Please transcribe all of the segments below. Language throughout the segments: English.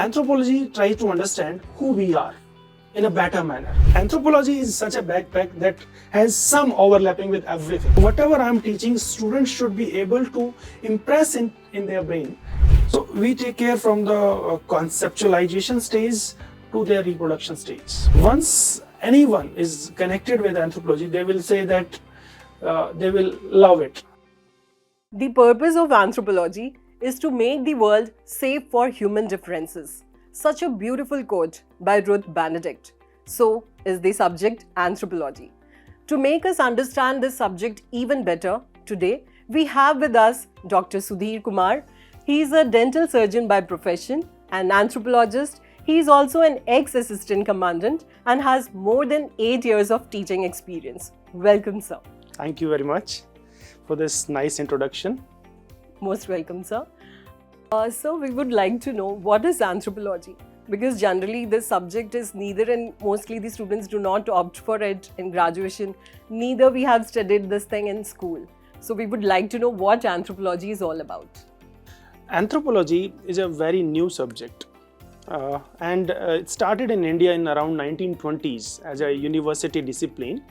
Anthropology tries to understand who we are in a better manner. Anthropology is such a backpack that has some overlapping with everything. Whatever I'm teaching, students should be able to impress in their brain. So we take care from the conceptualization stage to their reproduction stage. Once anyone is connected with anthropology, they will say that they will love it. The purpose of anthropology is to make the world safe for human differences. Such a beautiful quote by Ruth Benedict. So is the subject anthropology. To make us understand this subject even better, today we have with us Dr. Sudhir Kumar. He is a dental surgeon by profession, an anthropologist. He is also an ex-assistant commandant and has more than 8 years of teaching experience. Welcome, sir. Thank you very much for this nice introduction. Most welcome, sir. So we would like to know, what is anthropology? Because generally this subject is neither, and mostly the students do not opt for it in graduation, neither we have studied this thing in school. So we would like to know what anthropology is all about. Anthropology is a very new subject and it started in India in around 1920s as a university discipline.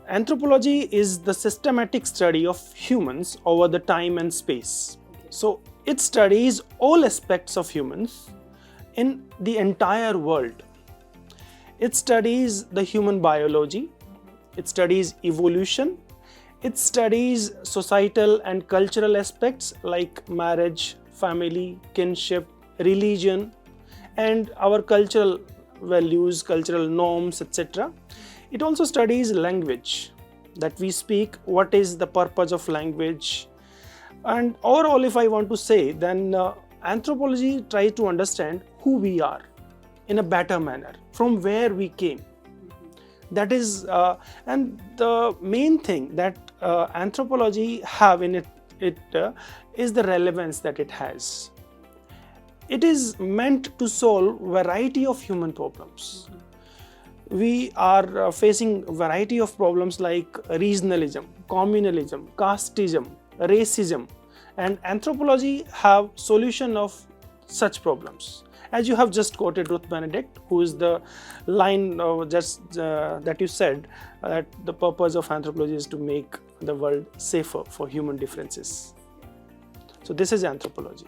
Anthropology is the systematic study of humans over the time and space. So it studies all aspects of humans in the entire world. It studies the human biology, it studies evolution, it studies societal and cultural aspects like marriage, family, kinship, religion, and our cultural values, cultural norms, etc. It also studies language, that we speak, what is the purpose of language. And overall, if I want to say, then anthropology tries to understand who we are in a better manner, from where we came. That is, and the main thing that anthropology have in it is the relevance that it has. It is meant to solve variety of human problems. We are facing variety of problems like regionalism, communalism, casteism, racism, and anthropology have solution of such problems. As you have just quoted Ruth Benedict, who is the line that you said, that the purpose of anthropology is to make the world safer for human differences. So this is anthropology.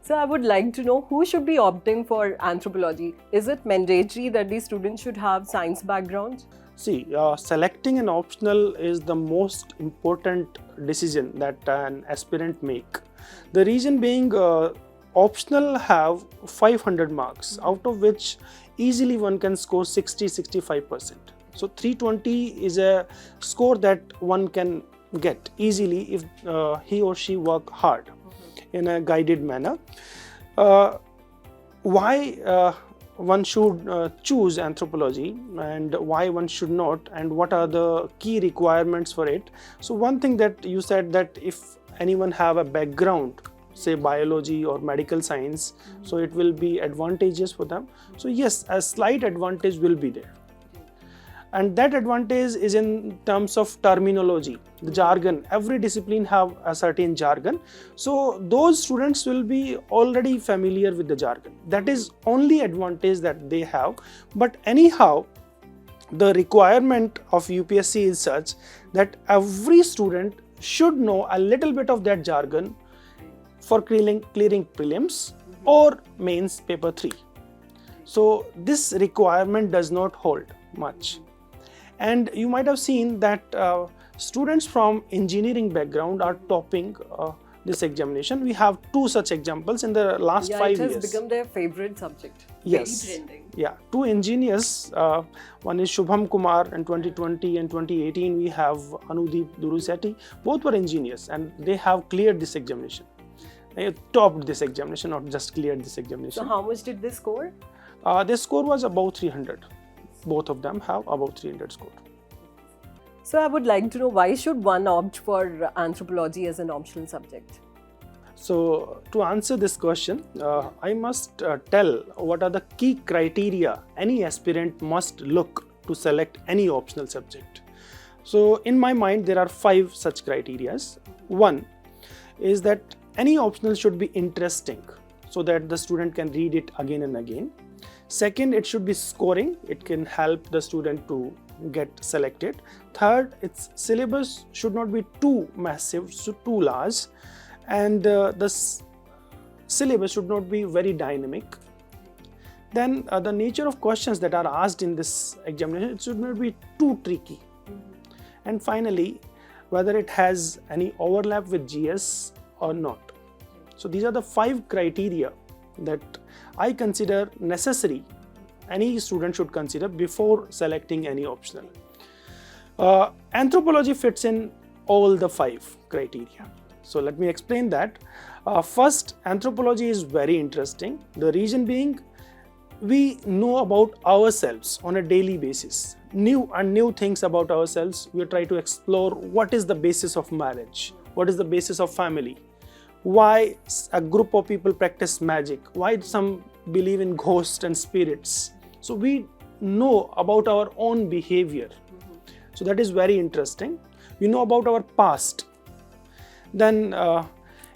So I would like to know, who should be opting for anthropology? Is it mandatory that the students should have science background? See, selecting an optional is the most important decision that an aspirant make. The reason being, optional have 500 marks, out of which easily one can score 60-65%. So 320 is a score that one can get easily if he or she work hard in a guided manner. Why one should choose anthropology and why one should not, and what are the key requirements for it? So one thing that you said, that if anyone have a background, say biology or medical science, so it will be advantageous for them. So yes, a slight advantage will be there. And that advantage is in terms of terminology, the jargon. Every discipline have a certain jargon. So those students will be already familiar with the jargon. That is only advantage that they have. But anyhow, the requirement of UPSC is such that every student should know a little bit of that jargon for clearing prelims or mains paper 3. So this requirement does not hold much. And you might have seen that students from engineering background are topping this examination. We have 2 such examples in the last 5 years. It has become their favorite subject. Yes. Very trending. Yeah, 2 engineers. One is Shubham Kumar in 2020 and 2018. We have Anudeep Durusetti. Both were engineers and they have cleared this examination. They topped this examination, not just cleared this examination. So how much did they score? Their score was about 300. Both of them have about 300 score. So I would like to know, why should one opt for anthropology as an optional subject? So to answer this question, I must tell what are the key criteria any aspirant must look to select any optional subject. So in my mind, there are 5 such criteria. One is that any optional should be interesting so that the student can read it again and again. Second, it should be scoring. It can help the student to get selected. Third, its syllabus should not be too massive, so too large, and the syllabus should not be very dynamic. Then the nature of questions that are asked in this examination, it should not be too tricky. And finally, whether it has any overlap with GS or not. So these are the 5 criteria that I consider necessary, any student should consider before selecting any optional. Anthropology fits in all the 5 criteria. So let me explain that. First, anthropology is very interesting. The reason being, we know about ourselves on a daily basis. New things about ourselves. We try to explore what is the basis of marriage, what is the basis of family, why a group of people practice magic, why some believe in ghosts and spirits. So we know about our own behavior. So that is very interesting. We know about our past. Then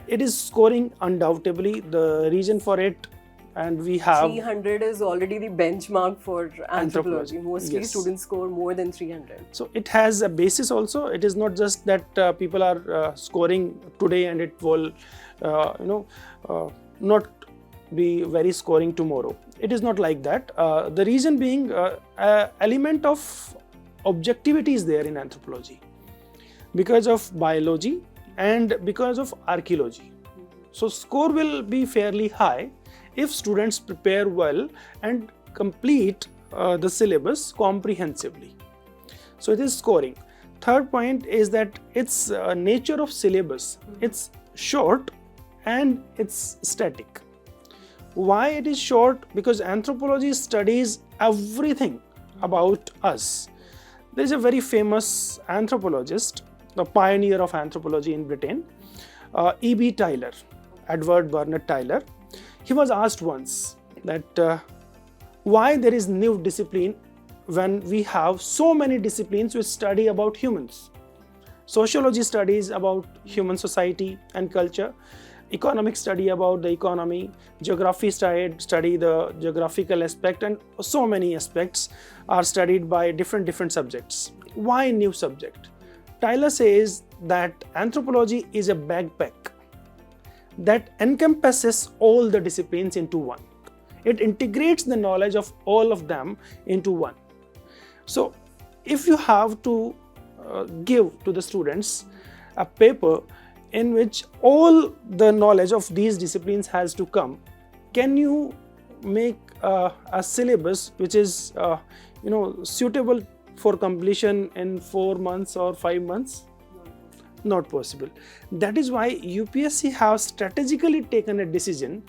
it is scoring undoubtedly. The reason for it, and we have 300 is already the benchmark for anthropology. Mostly yes. Students score more than 300. So it has a basis also. It is not just that people are scoring today and it will not be very scoring tomorrow. It is not like that. The reason being, element of objectivity is there in anthropology because of biology and because of archaeology. So score will be fairly high if students prepare well and complete the syllabus comprehensively. So it is scoring. Third point is that its nature of syllabus. It's short and it's static. Why it is short? Because anthropology studies everything about us. There is a very famous anthropologist, the pioneer of anthropology in Britain, E.B. Tylor, Edward Bernard Tylor. He was asked once that why there is new discipline when we have so many disciplines which study about humans. Sociology studies about human society and culture, economic study about the economy, geography study the geographical aspect, and so many aspects are studied by different subjects. Why new subject? Tylor says that anthropology is a backpack that encompasses all the disciplines into one. It integrates the knowledge of all of them into one. So if you have to give to the students a paper in which all the knowledge of these disciplines has to come, can you make a syllabus which is suitable for completion in 4 months or 5 months? Not possible. That is why UPSC has strategically taken a decision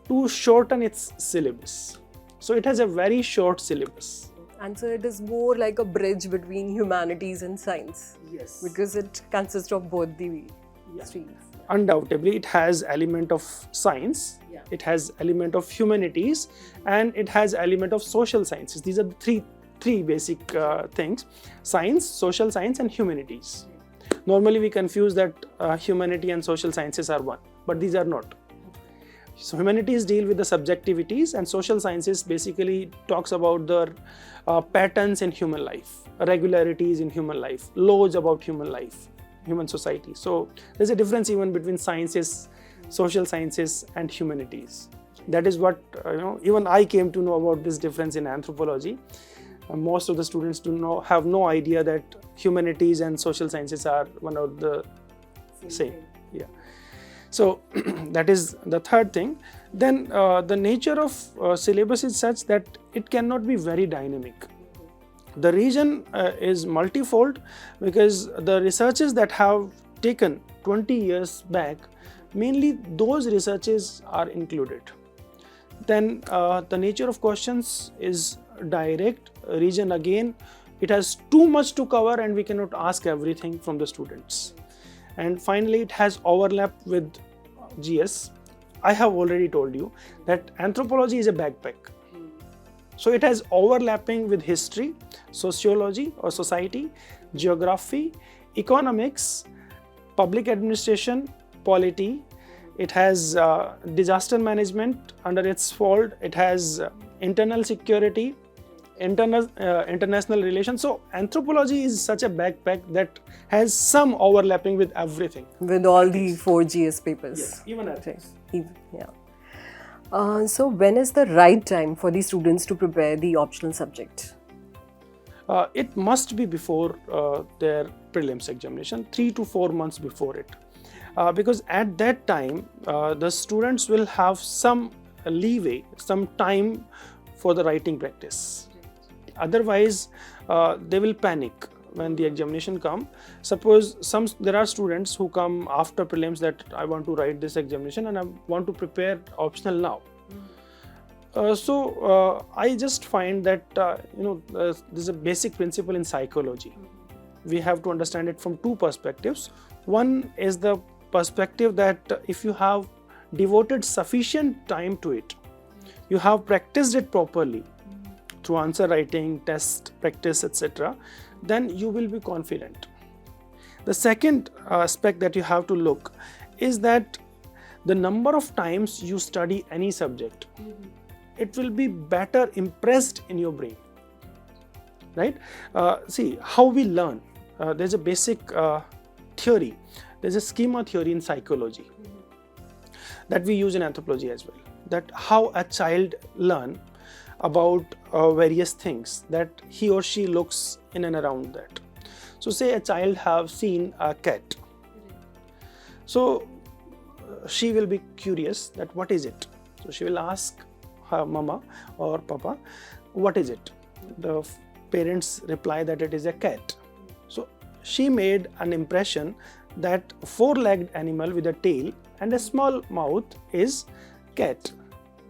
to shorten its syllabus. So it has a very short syllabus. And so it is more like a bridge between humanities and science. Yes. Because it consists of both the streams. Undoubtedly, it has element of science, it has element of humanities, and it has element of social sciences. These are the three basic things: science, social science, and humanities. Normally, we confuse that humanity and social sciences are one, but these are not. So humanities deal with the subjectivities, and social sciences basically talks about the patterns in human life, regularities in human life, laws about human life, human society. So there's a difference even between sciences, social sciences, and humanities. That is what even I came to know about this difference in anthropology. Most of the students have no idea that humanities and social sciences are one of the same. Yeah. So that is the third thing. Then the nature of syllabus is such that it cannot be very dynamic. The reason is multifold, because the researches that have taken 20 years back, mainly those researches are included. Then the nature of questions is direct. Reason again, it has too much to cover and we cannot ask everything from the students. And finally, it has overlap with GS. I have already told you that anthropology is a backpack. So it has overlapping with history, sociology or society, geography, economics, public administration, polity, it has disaster management under its fold, it has internal security, international relations. So anthropology is such a backpack that has some overlapping with everything. With all the 4 GS papers. Yes, even ethics. Yeah. So when is the right time for the students to prepare the optional subject? It must be before their prelims examination, 3 to 4 months before it. Because at that time, the students will have some leeway, some time for the writing practice. Otherwise, they will panic when the examination come. Suppose there are students who come after prelims that I want to write this examination and I want to prepare optional now. So I just find that there's a basic principle in psychology. We have to understand it from two perspectives. One is the perspective that if you have devoted sufficient time to it, you have practiced it properly through answer writing, test practice, etc., then you will be confident. The second aspect that you have to look is that the number of times you study any subject, it will be better impressed in your brain, right? See how we learn. There's a basic theory. There's a schema theory in psychology that we use in anthropology as well. That how a child learn about various things that he or she looks in and around that. So say a child have seen a cat. So she will be curious that what is it? So she will ask her mama or papa, what is it? The parents reply that it is a cat. So she made an impression that a four-legged animal with a tail and a small mouth is cat.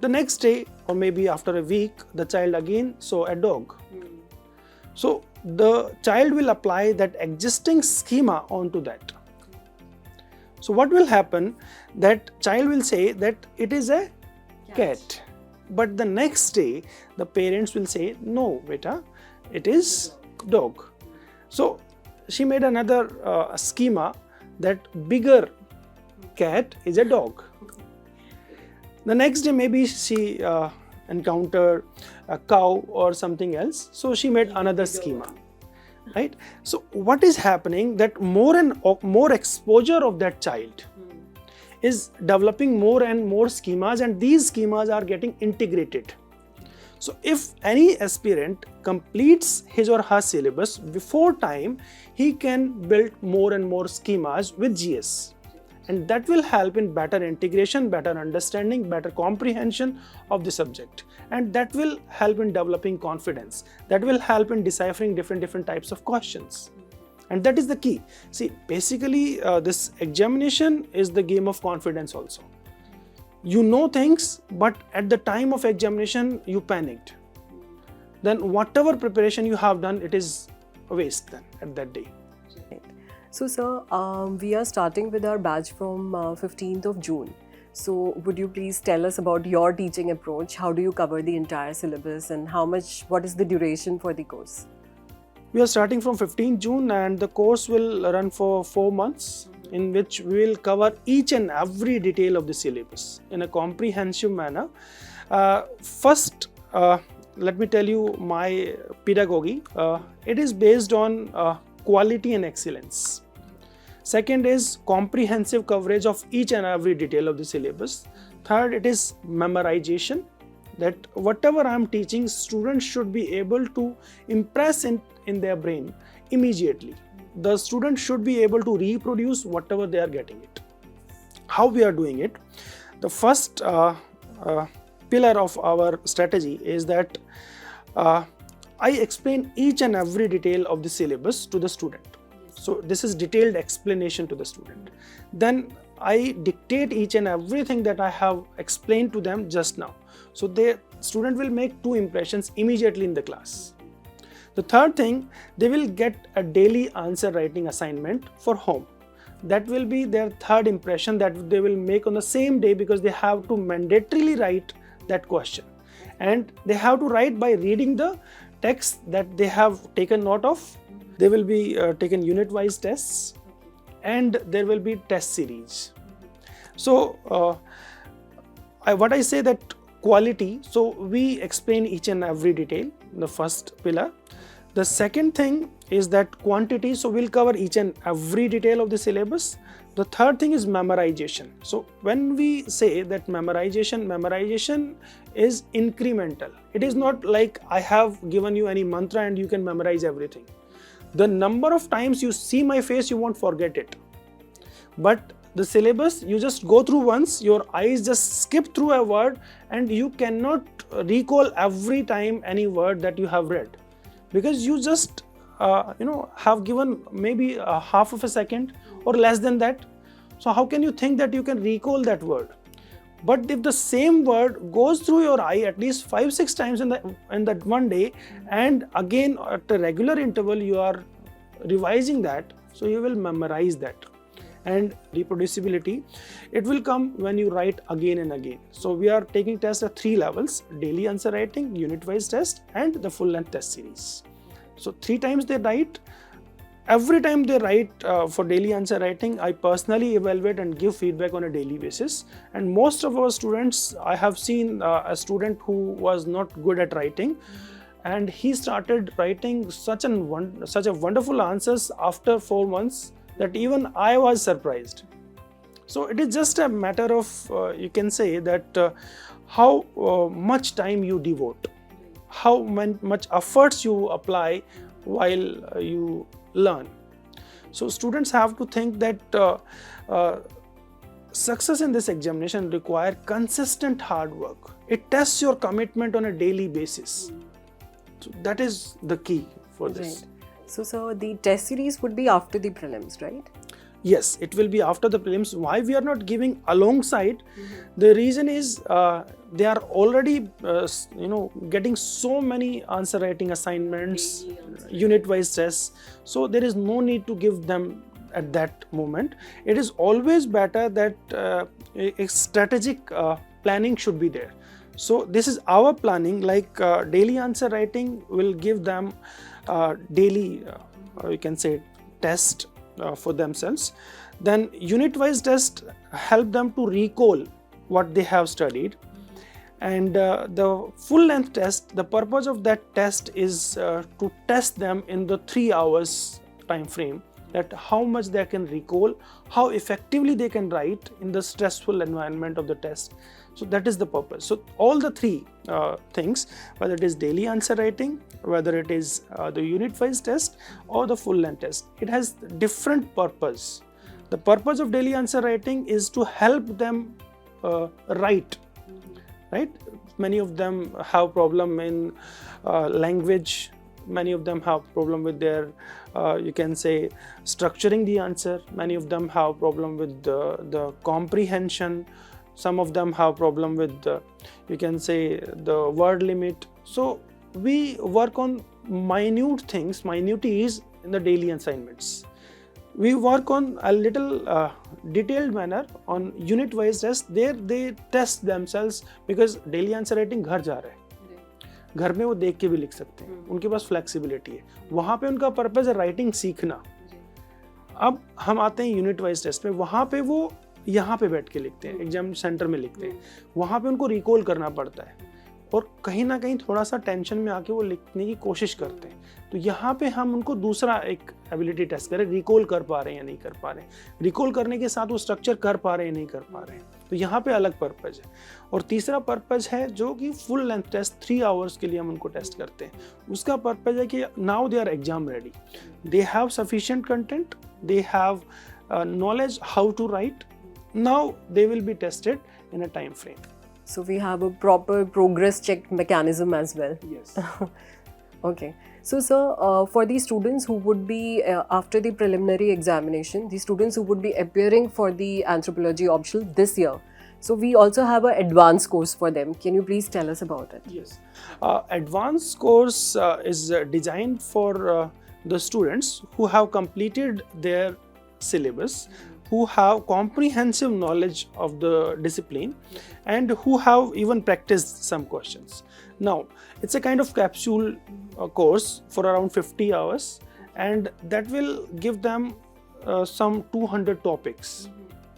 The next day or maybe after a week, the child again saw a dog. So the child will apply that existing schema onto that. So what will happen, that child will say that it is a cat. But the next day, the parents will say, no, beta, it is dog. So she made another schema that bigger cat is a dog. The next day, maybe she encountered a cow or something else. So she made another schema, right? So what is happening, that more and more exposure of that child is developing more and more schemas, and these schemas are getting integrated. So if any aspirant completes his or her syllabus before time, he can build more and more schemas with GS. And that will help in better integration, better understanding, better comprehension of the subject. And that will help in developing confidence. That will help in deciphering different types of questions. And that is the key. See, basically this examination is the game of confidence also. You know things, but at the time of examination, you panicked. Then whatever preparation you have done, it is a waste then at that day. Right. So sir, we are starting with our batch from 15th of June. So would you please tell us about your teaching approach? How do you cover the entire syllabus and what is the duration for the course? We are starting from 15th June and the course will run for 4 months, in which we will cover each and every detail of the syllabus in a comprehensive manner. First, let me tell you my pedagogy. It is based on quality and excellence. Second is comprehensive coverage of each and every detail of the syllabus. Third, it is memorization, that whatever I am teaching, students should be able to impress in their brain immediately. The student should be able to reproduce whatever they are getting it. How we are doing it? The first pillar of our strategy is that I explain each and every detail of the syllabus to the student. So this is detailed explanation to the student. Then I dictate each and everything that I have explained to them just now. So the student will make 2 impressions immediately in the class. The third thing, they will get a daily answer writing assignment for home. That will be their third impression that they will make on the same day, because they have to mandatorily write that question. And they have to write by reading the text that they have taken note of. They will be taken unit-wise tests, and there will be test series. So what I say that quality, so we explain each and every detail, the first pillar. The second thing is that quantity, so we'll cover each and every detail of the syllabus. The third thing is memorization. So when we say that memorization is incremental. It is not like I have given you any mantra and you can memorize everything. The number of times you see my face, you won't forget it. But the syllabus, you just go through once, your eyes just skip through a word and you cannot recall every time any word that you have read, because you just have given maybe half of a second or less than that. So how can you think that you can recall that word? But if the same word goes through your eye at least 5-6 times in that one day, and again at a regular interval you are revising that, so you will memorize that. And reproducibility, it will come when you write again and again. So we are taking tests at 3 levels: daily answer writing, unit-wise test, and the full-length test series. So 3 times they write. Every time they write for daily answer writing, I personally evaluate and give feedback on a daily basis. And most of our students, I have seen a student who was not good at writing, and he started writing such a wonderful answers after 4 months that even I was surprised. So it is just a matter of, you can say that how much time you devote, how much efforts you apply while you learn. So students have to think that success in this examination require consistent hard work. It tests your commitment on a daily basis. So that is the key for this. Right. So the test series would be after the prelims, right? Yes, it will be after the prelims. Why we are not giving alongside? The reason is they are already getting so many answer writing assignments, unit-wise tests. So there is no need to give them at that moment. It is always better that a strategic planning should be there. So this is our planning. Like daily answer writing will give them daily, you can say, test for themselves. Then unit-wise test help them to recall what they have studied. And the full-length test, the purpose of that test is to test them in the 3 hours time frame, that how much they can recall, how effectively they can write in the stressful environment of the test. So that is the purpose. So all the 3 things, whether it is daily answer writing, whether it is the unit-wise test or the full-length test, it has different purpose. The purpose of daily answer writing is to help them write, right? Many of them have problem in language. Many of them have problem with their, you can say, structuring the answer. Many of them have problem with the comprehension. Some of them have problem with you can say the word limit. So we work on minute things, minuties in the daily assignments. We work on a little detailed manner on unit-wise test. There they test themselves, because daily answer writing घर जा रहा है, घर में वो देख के भी लिख सकते हैं, उनके पास फ्लेक्सिबिलिटी है, वहाँ पे उनका पर्पस है राइटिंग सीखना. अब हम आते हैं यूनिट वाइज टेस्ट में, वहाँ पे वो यहाँ पे बैठ के लिखते हैं, एग्जाम सेंटर में लिखते हैं, वहाँ पे उनको रिकॉल करना पड़ता है और कहीं ना कहीं थोड़ा सा टेंशन में आके वो लिखने की कोशिश करते हैं. तो यहाँ पे हम उनको दूसरा एक एबिलिटी टेस्ट करें, रिकॉल कर पा रहे हैं या नहीं कर पा रहे हैं, रिकॉल करने के साथ वो स्ट्रक्चर कर पा रहे हैं नहीं कर पा रहे हैं. तो यहाँ पे अलग पर्पज है. और तीसरा पर्पज है जो कि फुल लेंथ टेस्ट 3 आवर्स के लिए हम उनको टेस्ट करते हैं. उसका पर्पज है कि now they are exam ready, they have sufficient content, they have knowledge how to write. Now they will be tested in a time frame. So we have a proper progress check mechanism as well. Yes. Okay. So sir, for the students who would be after the preliminary examination, the students who would be appearing for the Anthropology Optional this year, so we also have an advanced course for them. Can you please tell us about it? Yes. Advanced course is designed for the students who have completed their syllabus, who have comprehensive knowledge of the discipline, and who have even practiced some questions. Now, it's a kind of capsule course for around 50 hours, and that will give them some 200 topics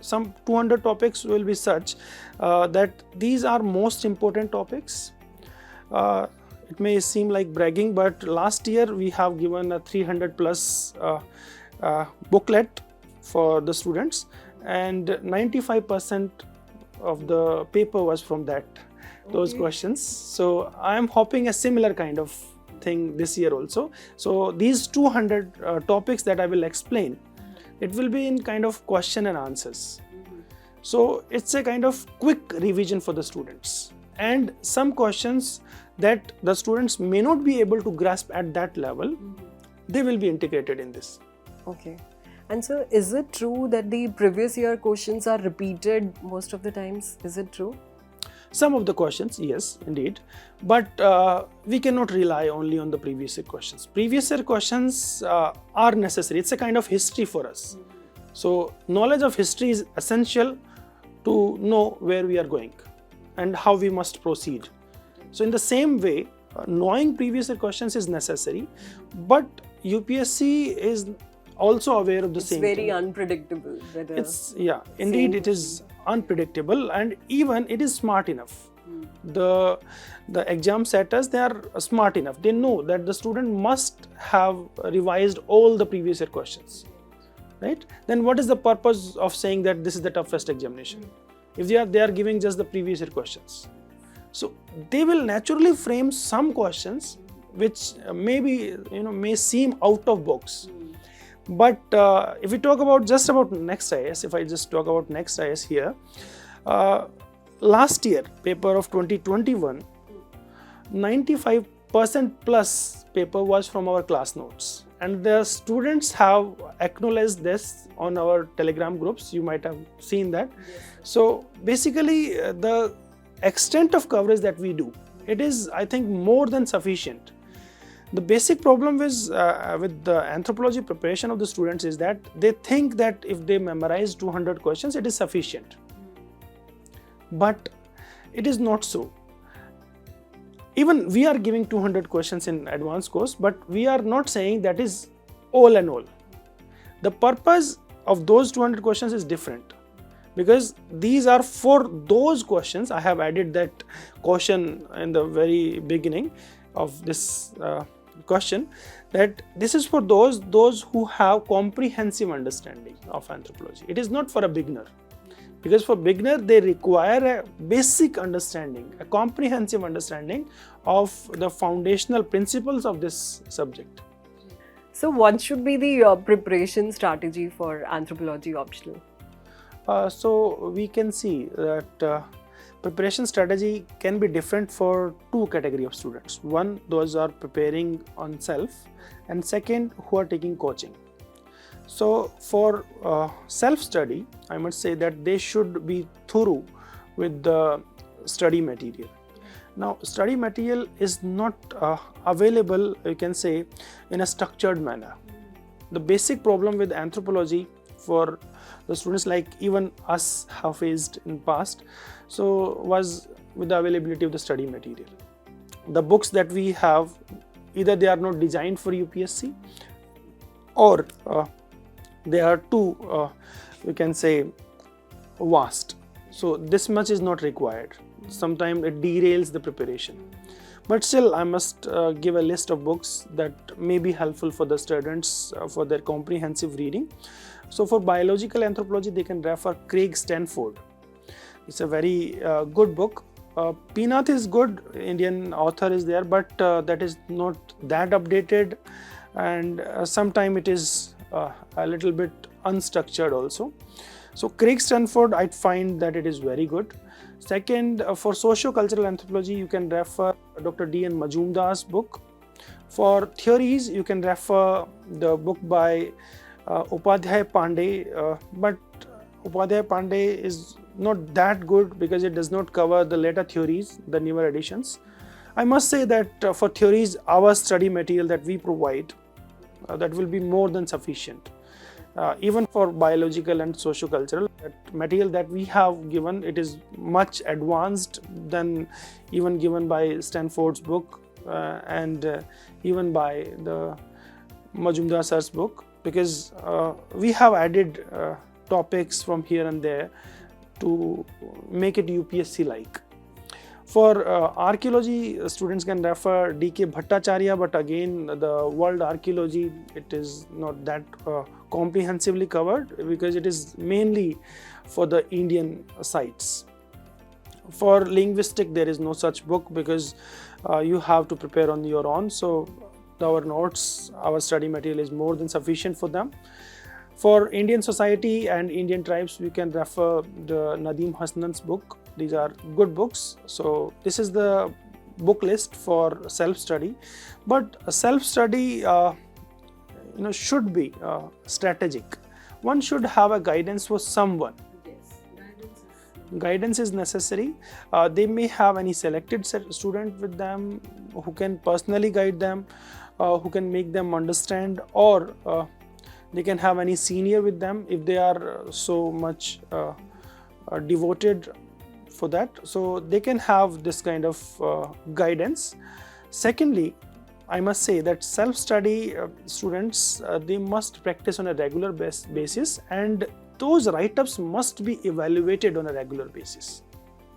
some 200 topics will be such that these are most important topics. It may seem like bragging, but last year we have given a 300 plus booklet for the students, and 95% of the paper was from those questions. So I am hoping a similar kind of thing this year also. So these 200 topics that I will explain, it will be in kind of question and answers. So it's a kind of quick revision for the students, and some questions that the students may not be able to grasp at that level, they will be integrated in this. Okay. And so is it true that the previous year questions are repeated most of the times? Is it true? Some of the questions, yes, indeed. But we cannot rely only on the previous year questions. Previous year questions are necessary. It's a kind of history for us. So knowledge of history is essential to know where we are going and how we must proceed. So in the same way, knowing previous year questions is necessary, but UPSC is also aware of the same thing. It's very unpredictable. Indeed it is unpredictable, and even it is smart enough. The exam setters, they are smart enough. They know that the student must have revised all the previous year questions, right? Then what is the purpose of saying that this is the toughest examination if they are giving just the previous year questions? So they will naturally frame some questions which may seem out of box. But if we talk about Next IAS, if I just talk about Next IAS here, last year paper of 2021, 95% plus paper was from our class notes, and the students have acknowledged this on our Telegram groups. You might have seen that. Yes. So basically the extent of coverage that we do, it is, I think, more than sufficient. The basic problem is with the anthropology preparation of the students is that they think that if they memorize 200 questions, it is sufficient. But it is not so. Even we are giving 200 questions in advanced course, but we are not saying that is all and all. The purpose of those 200 questions is different, because these are for those questions. I have added that caution in the very beginning of this question, that this is for those who have comprehensive understanding of anthropology. It is not for a beginner, because for beginner they require a basic understanding, a comprehensive understanding of the foundational principles of this subject. So what should be the preparation strategy for anthropology optional? So we can see that preparation strategy can be different for two categories of students. One, those are preparing on self, and second, who are taking coaching. So for self-study, I must say that they should be thorough with the study material. Now, study material is not available, you can say, in a structured manner. The basic problem with anthropology for the students like even us have faced in past, so was with the availability of the study material. The books that we have, either they are not designed for UPSC, or they are too, we can say, vast. So this much is not required. Sometimes it derails the preparation. But still, I must give a list of books that may be helpful for the students for their comprehensive reading. So for biological anthropology, they can refer Craig Stanford. It's a very good book. Pinath is good, Indian author is there, but that is not that updated, and sometimes it is a little bit unstructured also. So Craig Stanford, I find that it is very good. Second, for socio-cultural anthropology, you can refer Dr. D.N. Majumdar's book. For theories, you can refer the book by Upadhyay Pandey, but Upadhyay Pandey is not that good because it does not cover the later theories, the newer editions. I must say that for theories, our study material that we provide, that will be more than sufficient. Even for biological and socio-cultural, that material that we have given, it is much advanced than even given by Stanford's book and even by the Majumdar Sir's book, because we have added topics from here and there to make it UPSC like. For archaeology, students can refer D.K. Bhattacharya, but again the world archaeology, it is not that comprehensively covered because it is mainly for the Indian sites. For linguistic, there is no such book because you have to prepare on your own. So our notes, our study material is more than sufficient for them. For Indian society and Indian tribes, we can refer the Nadeem Hasnan's book. These are good books. So this is the book list for self-study. But self-study, should be strategic. One should have a guidance for someone. Guidance is necessary. They may have any selected student with them who can personally guide them, who can make them understand, or they can have any senior with them if they are so much devoted for that. So they can have this kind of guidance. Secondly, I must say that self-study students, they must practice on a regular basis, and those write-ups must be evaluated on a regular basis.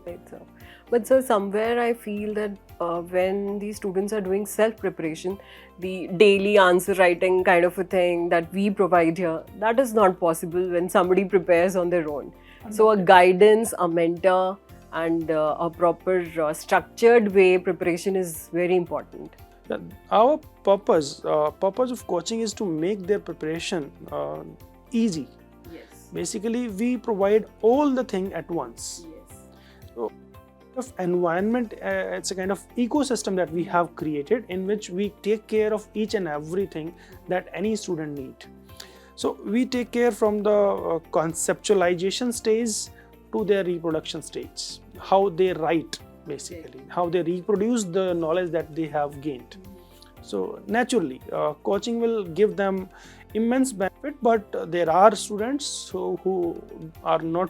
Right, sir. But sir, somewhere I feel that when these students are doing self-preparation, the daily answer writing kind of a thing that we provide here, that is not possible when somebody prepares on their own. So a guidance, a mentor, and a proper structured way preparation is very important. Our purpose of coaching is to make their preparation easy. Yes. Basically, we provide all the thing at once. Yes. So, of environment, it's a kind of ecosystem that we have created in which we take care of each and everything that any student need. So we take care from the conceptualization stage to their reproduction stage, how they write basically, how they reproduce the knowledge that they have gained. So naturally, coaching will give them immense benefit, but there are students who are not,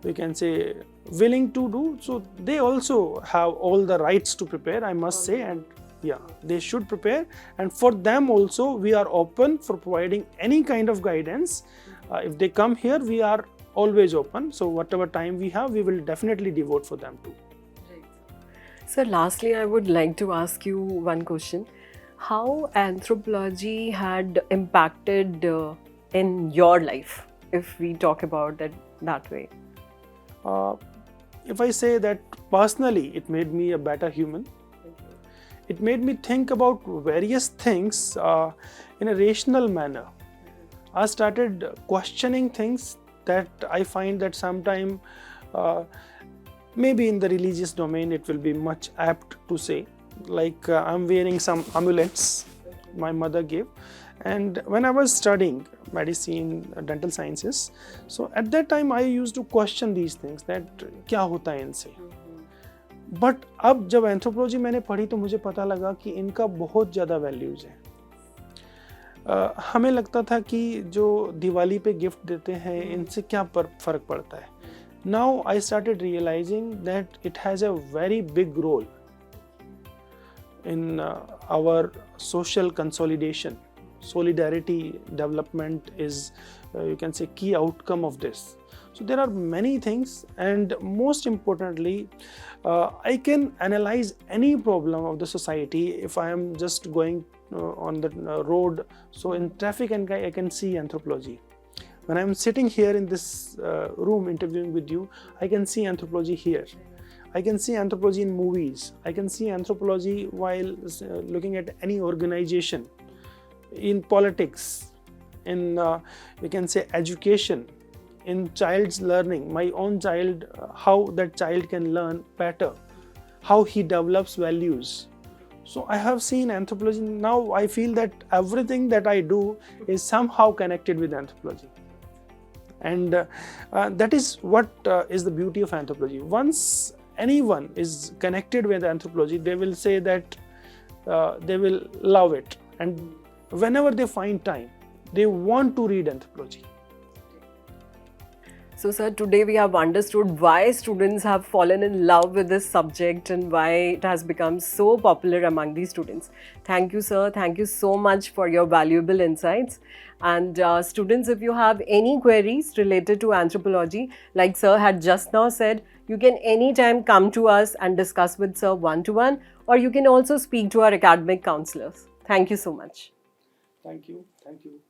we can say, willing to do. So they also have all the rights to prepare, I must say, and yeah, they should prepare. And for them also, we are open for providing any kind of guidance. If they come here, we are always open. So whatever time we have, we will definitely devote for them too. Sir, lastly, I would like to ask you one question. How anthropology had impacted in your life, if we talk about it that way? If I say that personally, it made me a better human. It made me think about various things in a rational manner. I started questioning things that I find that sometime maybe in the religious domain it will be much apt to say, like I'm wearing some amulets my mother gave, and when I was studying medicine, dental sciences, so at that time I used to question these things that क्या होता है इनसे. But अब जब anthropology मैंने पढ़ी तो मुझे पता लगा कि इनका बहुत ज़्यादा वैल्यूज़ है. हमें लगता था कि जो दिवाली पे गिफ्ट देते हैं इनसे क्या फ़र्क पड़ता है. Now I started realising that it has a very big role in our social consolidation. Solidarity development is, you can say, key outcome of this. So there are many things, and most importantly, I can analyze any problem of the society if I am just going on the road. So in traffic, and I can see anthropology. When I am sitting here in this room interviewing with you, I can see anthropology here. I can see anthropology in movies. I can see anthropology while looking at any organization, in politics, in we can say education, in child's learning. My own child, how that child can learn better, how he develops values. So I have seen anthropology. Now I feel that everything that I do is somehow connected with anthropology. And that is what is the beauty of anthropology. Once anyone is connected with anthropology, they will say that they will love it, and whenever they find time, they want to read anthropology. So, sir, today we have understood why students have fallen in love with this subject and why it has become so popular among the students. Thank you, sir. Thank you so much for your valuable insights. And students, if you have any queries related to anthropology, like sir had just now said, you can anytime come to us and discuss with sir one-to-one, or you can also speak to our academic counselors. Thank you so much. Thank you. Thank you.